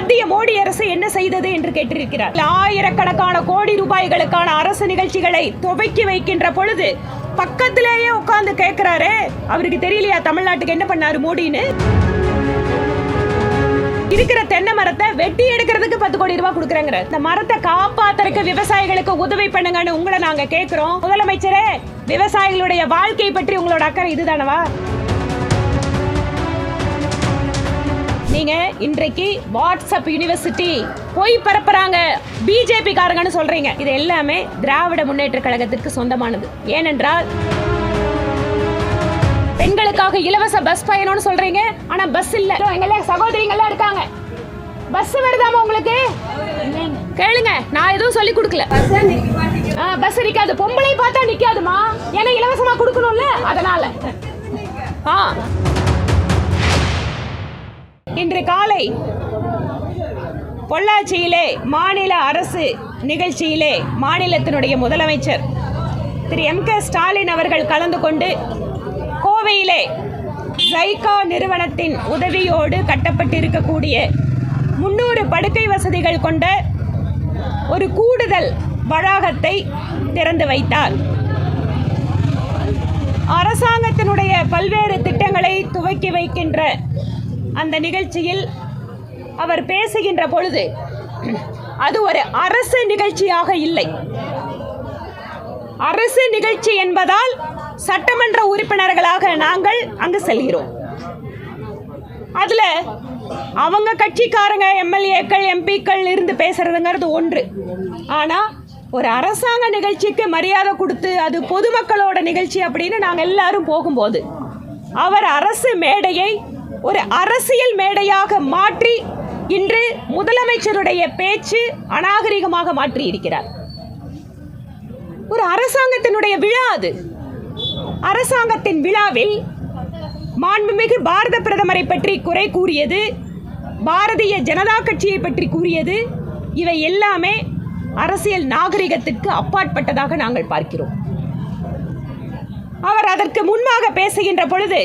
மத்திய மோடி அரசு என்ன செய்தது என்று கேட்டிருக்கிறார். ஆயிரக்கணக்கான கோடி ரூபாய்களுக்கான அரசு நிகழ்ச்சிகளை துவக்கி வைக்கின்ற பொழுது பக்கத்திலேயே உட்கார்ந்து கேட்கிறாரு. அவருக்கு தெரியலையா தமிழ்நாட்டுக்கு என்ன பண்ணாரு மோடின்னு? இருக்கிற தென்னை மரத்தை வெட்டி எடுக்கிறதுக்கு 10 கோடி ரூபாய் கொடுக்குறாங்க. இந்த மரத்தை காப்பாத்துறதுக்கு விவசாயிகளுக்கு உதவி பண்ணுங்கன்னு உங்களை நாங்க கேட்கிறோம். முதலமைச்சரே, விவசாயிகளுடைய வாழ்க்கை பற்றி உங்களோட அக்கறை இதுதானவா? நீங்க இன்றைக்கு வாட்ஸ்அப் யூனிவர்சிட்டி போய் பரப்புறாங்க பிஜேபி காரங்கன்னு சொல்றீங்க. இது எல்லாமே திராவிட முன்னேற்ற கழகத்திற்கு சொந்தமானது. ஏனென்றால் பெண்களுக்காக இலவச பஸ் பயணம்னு சொல்றீங்க, ஆனா பஸ் இல்ல. எங்கள சகோதரிகள் இருக்காங்க, பஸ் வருதாமா உங்களுக்கு? கேளுங்க, நான் எதுவும் சொல்லி கொடுக்கல. பஸ் நிக்காது, பொம்பளை பார்த்தா நிக்காதுமா, ஏன்னா இலவசமா கொடுக்கணும்ல, அதனால. இன்று காலை பொள்ளாச்சியிலே மாநில அரசு நிகழ்ச்சியிலே மாநிலத்தினுடைய முதலமைச்சர் திரு MK ஸ்டாலின் அவர்கள் கலந்து கொண்டு கோவையிலே ஜைகா நிறுவனத்தின் உதவியோடு கட்டப்பட்டிருக்கக்கூடிய 300 படுக்கை வசதிகள் கொண்ட ஒரு கூடுதல் வளாகத்தை திறந்து வைத்தார். அரசாங்கத்தினுடைய பல்வேறு திட்டங்களை துவக்கி வைக்கின்ற அந்த நிகழ்ச்சியில் அவர் பேசுகின்ற பொழுது அது ஒரு அரசு நிகழ்ச்சியாக இல்லை. அரசு நிகழ்ச்சி என்பதால் சட்டமன்ற உறுப்பினர்களாக நாங்கள் அங்கு செல்கிறோம். அதுல அவங்க கட்சிக்காரங்க எம்எல்ஏக்கள் எம்பிக்கள் இருந்து பேசுறதுங்கிறது ஒன்று. ஆனா ஒரு அரசாங்க நிகழ்ச்சிக்கு மரியாதை கொடுத்து அது பொதுமக்களோட நிகழ்ச்சி அப்படின்னு நாங்கள் எல்லாரும் போகும்போது அவர் அரசு மேடையை ஒரு அரசியல் மேடையாக மாற்றி இன்று முதலமைச்சருடைய பேச்சு அநாகரிகமாக மாற்றி இருக்கிறார். ஒரு அரசாங்கத்தினுடைய விழா அது. அரசாங்கத்தின் விழாவில் மாண்புமிகு பாரத பிரதமரை பற்றி குறை கூறியது, பாரதிய ஜனதா கட்சியை பற்றி கூறியது, இவை எல்லாமே அரசியல் நாகரிகத்திற்கு அப்பாற்பட்டதாக நாங்கள் பார்க்கிறோம். அவர் அதற்கு முன்பாக பேசுகின்ற பொழுது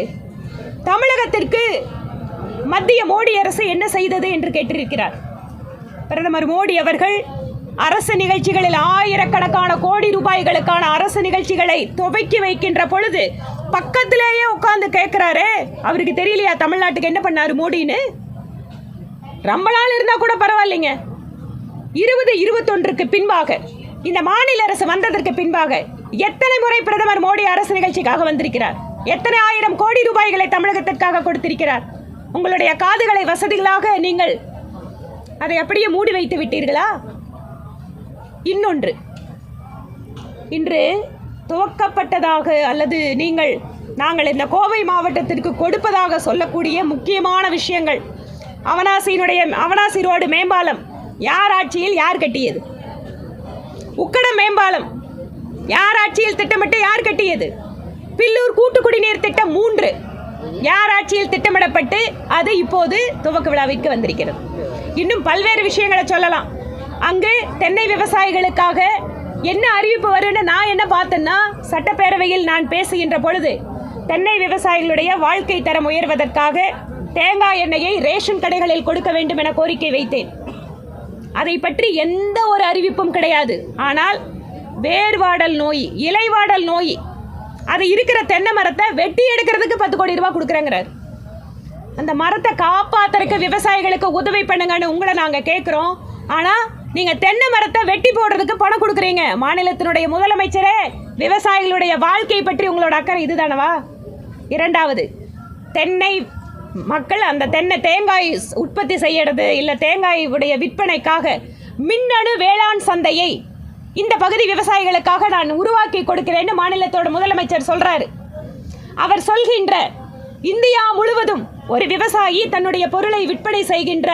தமிழகத்திற்கு மத்திய மோடி அரசு என்ன செய்தது என்று கேட்டிருக்கிறார். பிரதமர் மோடி அவர்கள் அரசு நிகழ்ச்சிகளில் ஆயிரக்கணக்கான கோடி ரூபாய்களுக்கான அரசு நிகழ்ச்சிகளை துவக்கி வைக்கின்ற பொழுது பக்கத்திலேயே உட்கார்ந்து கேட்கிறாரு. அவருக்கு தெரியலையா தமிழ்நாட்டுக்கு என்ன பண்ணாரு மோடின்னு? ரொம்ப நாள் இருந்தா கூட பரவாயில்லைங்க. 2021க்கு பின்பாக இந்த மாநில அரசு வந்ததற்கு பின்பாக எத்தனை முறை பிரதமர் மோடி அரசு நிகழ்ச்சிக்காக வந்திருக்கிறார்? எத்தனை ஆயிரம் கோடி ரூபாய்களை தமிழகத்திற்காக கொடுத்திருக்கிறார்? உங்களுடைய காதுகளை வசதிகளாக நீங்கள் அதை அப்படியே மூடி வைத்து விட்டீர்களா? இன்னொன்று, இன்று துவக்கப்பட்டதாக அல்லது நாங்கள் இந்த கோவை மாவட்டத்திற்கு கொடுப்பதாக சொல்லக்கூடிய முக்கியமான விஷயங்கள், அவனாசி ரோடு மேம்பாலம் யார் ஆட்சியில் யார் கட்டியது? உக்கடம் மேம்பாலம் யார் ஆட்சியில் திட்டமிட்டு யார் கட்டியது? பில்லூர் கூட்டு குடிநீர் திட்டம் 3 யார் ஆட்சியில் திட்டமிடப்பட்டு அது இப்போது துவக்க விழாவிற்கு வந்திருக்கிறது. இன்னும் பல்வேறு விஷயங்களை சொல்லலாம். அங்கு தென்னை விவசாயிகளுக்காக என்ன அறிவிப்பு வரும்னு நான் என்ன பார்த்தேன்னா, சட்டப்பேரவையில் நான் பேசுகின்ற பொழுது தென்னை விவசாயிகளுடைய வாழ்க்கை தரம் உயர்வதற்காக தேங்காய் எண்ணெயை ரேஷன் கடைகளில் கொடுக்க வேண்டும் என கோரிக்கை வைத்தேன். அதை பற்றி எந்த ஒரு அறிவிப்பும் கிடையாது. ஆனால் வேர்வாடல் நோய், இலைவாடல் நோய், அது இருக்கிற தென்னை மரத்தை வெட்டி எடுக்கிறதுக்கு 10 கோடி ரூபாய் கொடுக்குறாங்கிறார். அந்த மரத்தை காப்பாத்துறதுக்கு விவசாயிகளுக்கு உதவி பண்ணுங்கன்னு உங்களை நாங்க கேட்கிறோம். ஆனா நீங்க தென்னை மரத்தை வெட்டி போடுறதுக்கு பணம் கொடுக்குறீங்க. மாநிலத்தினுடைய முதலமைச்சரே, விவசாயிகளுடைய வாழ்க்கை பற்றி உங்களோட அக்கறை இதுதானவா? இரண்டாவது, தென்னை மக்கள் அந்த தேங்காய் உற்பத்தி செய்யறது இல்ல தேங்காய் உடைய விற்பனைக்காக மின்னணு வேளாண் சந்தையை இந்த பகுதி விவசாயிகளுக்காக நான் உருவாக்கி கொடுக்கிறேன்னு மாநிலத்தோட முதலமைச்சர் சொல்றாரு. அவர் சொல்கின்ற இந்தியா முழுவதும் ஒரு விவசாயி தன்னுடைய பொருளை விற்பனை செய்கின்ற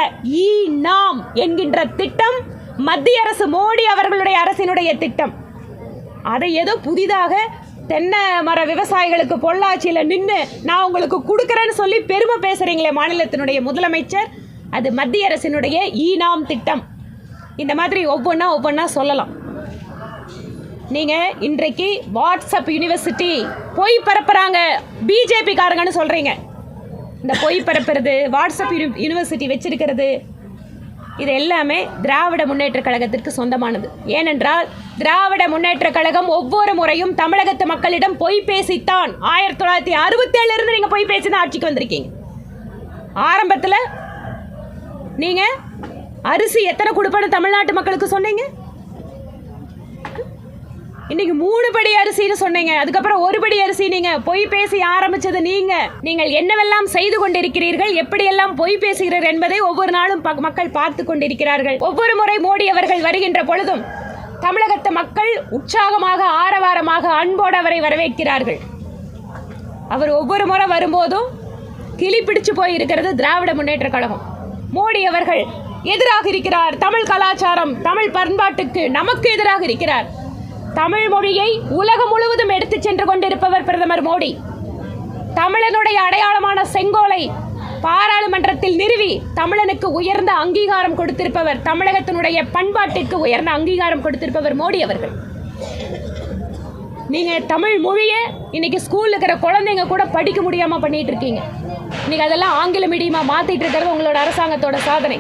நாம் என்கின்ற திட்டம் மத்திய அரசு மோடி அவர்களுடைய அரசினுடைய திட்டம். அதை ஏதோ புதிதாக தென்னை மர விவசாயிகளுக்கு பொள்ளாச்சியில் நின்று நான் உங்களுக்கு கொடுக்குறேன்னு சொல்லி பெருமை பேசுறீங்களே மாநிலத்தினுடைய முதலமைச்சர், அது மத்திய அரசினுடைய நாம் திட்டம். இந்த மாதிரி ஒவ்வொன்றா சொல்லலாம். நீங்கள் இன்றைக்கு வாட்ஸ்அப் யூனிவர்சிட்டி போய் பரப்புறாங்க பிஜேபி காரங்கன்னு சொல்கிறீங்க. இந்த பொய் பரப்புறது, வாட்ஸ்அப் யூனிவர்சிட்டி வச்சிருக்கிறது, இது எல்லாமே திராவிட முன்னேற்ற கழகத்திற்கு சொந்தமானது. ஏனென்றால் திராவிட முன்னேற்ற கழகம் ஒவ்வொரு முறையும் தமிழகத்து மக்களிடம் பொய் பேசித்தான். 1967 இருந்து நீங்கள் பொய் பேசி தான் ஆட்சிக்கு வந்திருக்கீங்க. ஆரம்பத்தில் நீங்கள் அரிசி எத்தனை கொடுப்பேன்னு தமிழ்நாட்டு மக்களுக்கு சொன்னீங்க. இன்னைக்கு 3 படி அரிசின்னு சொன்னீங்க. அதுக்கப்புறம் 1 படி அரிசி. நீங்க பொய் பேசி ஆரம்பிச்சது நீங்கள் என்னவெல்லாம் செய்து கொண்டிருக்கிறீர்கள், எப்படியெல்லாம் பொய் பேசுகிறீர்கள் என்பதை ஒவ்வொரு நாளும் மக்கள் பார்த்து கொண்டிருக்கிறார்கள். ஒவ்வொரு முறை மோடி அவர்கள் வருகின்ற பொழுதும் தமிழகத்து மக்கள் உற்சாகமாக, ஆரவாரமாக, அன்போடு அவரை வரவேற்கிறார்கள். அவர் ஒவ்வொரு முறை வரும்போதும் கிளி பிடிச்சு போய் இருக்கிறது திராவிட முன்னேற்ற கழகம். மோடி அவர்கள் எதிராக இருக்கிறார். தமிழ் கலாச்சாரம், தமிழ் பண்பாட்டுக்கு நமக்கு எதிராக இருக்கிறார். தமிழ் மொழியை உலகம் முழுவதும் எடுத்துச் சென்று கொண்டிருப்பவர் பிரதமர் மோடி. தமிழனுடைய அடையாளமான செங்கோலை பாராளுமன்றத்தில் நிறுவி தமிழனுக்கு உயர்ந்த அங்கீகாரம் கொடுத்திருப்பவர், தமிழகத்தினுடைய பண்பாட்டிற்கு உயர்ந்த அங்கீகாரம் கொடுத்திருப்பவர் மோடி அவர்கள். நீங்க தமிழ் மொழியை இன்னைக்கு ஸ்கூல்ல இருக்கிற குழந்தைங்க கூட படிக்க முடியாம பண்ணிட்டு இருக்கீங்க. இன்னைக்கு அதெல்லாம் ஆங்கில மீடியமா மாத்திட்டு இருக்கிறது உங்களோட அரசாங்கத்தோட சாதனை.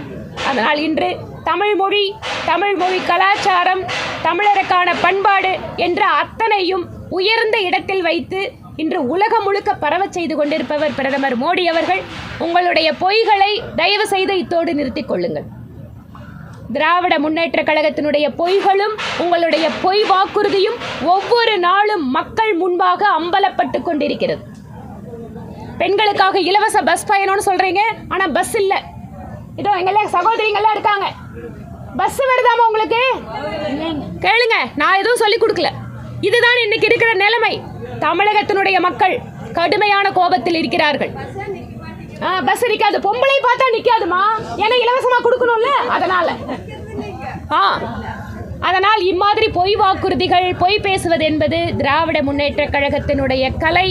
அதனால் இன்று தமிழ் மொழி கலாச்சாரம், தமிழருக்கான பண்பாடு என்ற அத்தனையும் உயர்ந்த இடத்தில் வைத்து இன்று உலகம் முழுக்க பரவச் செய்து கொண்டிருப்பவர் பிரதமர் மோடி அவர்கள். உங்களுடைய பொய்களை தயவு செய்து இத்தோடு நிறுத்திக் கொள்ளுங்கள். திராவிட முன்னேற்ற கழகத்தினுடைய பொய்களும் உங்களுடைய பொய் வாக்குறுதியும் ஒவ்வொரு நாளும் மக்கள் முன்பாக அம்பலப்பட்டு கொண்டிருக்கிறது. பெண்களுக்காக இலவச பஸ் பயணம்னு சொல்றீங்க, ஆனா பஸ் இல்ல. இதோ எங்கள சகோதரிங்கெல்லாம் இருக்காங்க. பஸ் வருதாமா உங்களுக்கு? கேளுங்க, நான் எதுவும் சொல்லி கொடுக்கல. இதுதான் இன்னைக்கு இருக்கிற நிலைமை. தமிழகத்தினுடைய மக்கள் கடுமையான கோபத்தில் இருக்கிறார்கள். பஸ் நிக்காது, பொம்பளை பார்த்தா நிக்காதுமா, ஏன்னா இலவசமா கொடுக்கணும்ல. அதனால் இம்மாதிரி பொய் வாக்குறுதிகள், பொய் பேசுவது என்பது திராவிட முன்னேற்ற கழகத்தினுடைய கலை.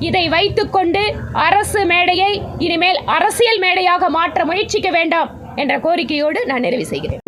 இதை வைத்துக்கொண்டு அரசு மேடையை இனிமேல் அரசியல் மேடையாக மாற்ற முயற்சிக்க வேண்டாம் என்ற கோரிக்கையோடு நான் நிறைவு செய்கிறேன்.